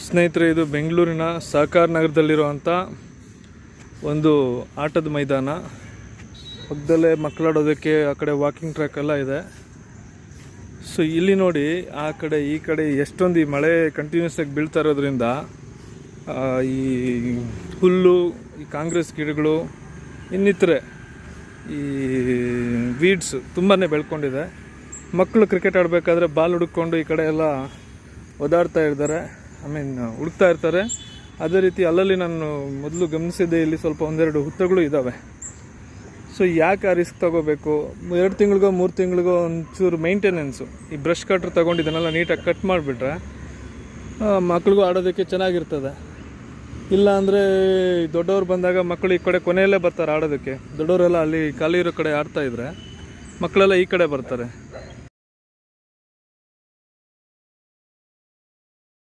ಸ್ನೇಹಿತರೆ, ಇದು ಬೆಂಗಳೂರಿನ ಸಹಕಾರ ನಗರದಲ್ಲಿರುವಂಥ ಒಂದು ಆಟದ ಮೈದಾನ. ಪಕ್ಕದಲ್ಲೇ ಮಕ್ಕಳಾಡೋದಕ್ಕೆ ಆ ಕಡೆ ವಾಕಿಂಗ್ ಟ್ರ್ಯಾಕ್ ಎಲ್ಲ ಇದೆ. ಸೊ ಇಲ್ಲಿ ನೋಡಿ, ಆ ಕಡೆ ಈ ಕಡೆ ಎಷ್ಟೊಂದು ಈ ಮಳೆ ಕಂಟಿನ್ಯೂಸ್ ಆಗಿ ಬೀಳ್ತಾ ಇರೋದ್ರಿಂದ ಈ ಹುಲ್ಲು, ಈ ಕಾಂಗ್ರೆಸ್ ಗಿಡಗಳು, ಇನ್ನಿತರೆ ಈ ವೀಡ್ಸ್ ತುಂಬಾ ಬೆಳ್ಕೊಂಡಿದೆ. ಮಕ್ಕಳು ಕ್ರಿಕೆಟ್ ಆಡಬೇಕಾದ್ರೆ ಬಾಲ್ ಹುಡುಕೊಂಡು ಈ ಕಡೆ ಎಲ್ಲ ಓದಾಡ್ತಾ ಇರ್ತಾರೆ, ಹುಡುಕ್ತಾ ಇರ್ತಾರೆ. ಅದೇ ರೀತಿ ಅಲ್ಲಲ್ಲಿ ನಾನು ಮೊದಲು ಗಮನಿಸಿದ್ದೆ, ಇಲ್ಲಿ ಸ್ವಲ್ಪ ಒಂದೆರಡು ಹುತ್ತಗಳು ಇದ್ದಾವೆ. ಸೊ ಯಾಕೆ ಆ ರಿಸ್ಕ್ ತೊಗೋಬೇಕು? 2 ತಿಂಗಳಿಗೋ 3 ತಿಂಗಳಿಗೋ ಒಂಚೂರು ಮೇಂಟೆನೆನ್ಸು, ಈ ಬ್ರಷ್ ಕಟ್ರ್ ತೊಗೊಂಡಿದ್ದನ್ನೆಲ್ಲ ನೀಟಾಗಿ ಕಟ್ ಮಾಡಿಬಿಟ್ರೆ ಮಕ್ಳಿಗೂ ಆಡೋದಕ್ಕೆ ಚೆನ್ನಾಗಿರ್ತದೆ. ಇಲ್ಲ ಅಂದರೆ ದೊಡ್ಡವ್ರು ಬಂದಾಗ ಮಕ್ಕಳು ಈ ಕಡೆ ಕೊನೆಯಲ್ಲೇ ಬರ್ತಾರೆ ಆಡೋದಕ್ಕೆ. ದೊಡ್ಡವರೆಲ್ಲ ಅಲ್ಲಿ ಖಾಲಿ ಇರೋ ಕಡೆ ಆಡ್ತಾಯಿದ್ರೆ ಮಕ್ಕಳೆಲ್ಲ ಈ ಕಡೆ ಬರ್ತಾರೆ.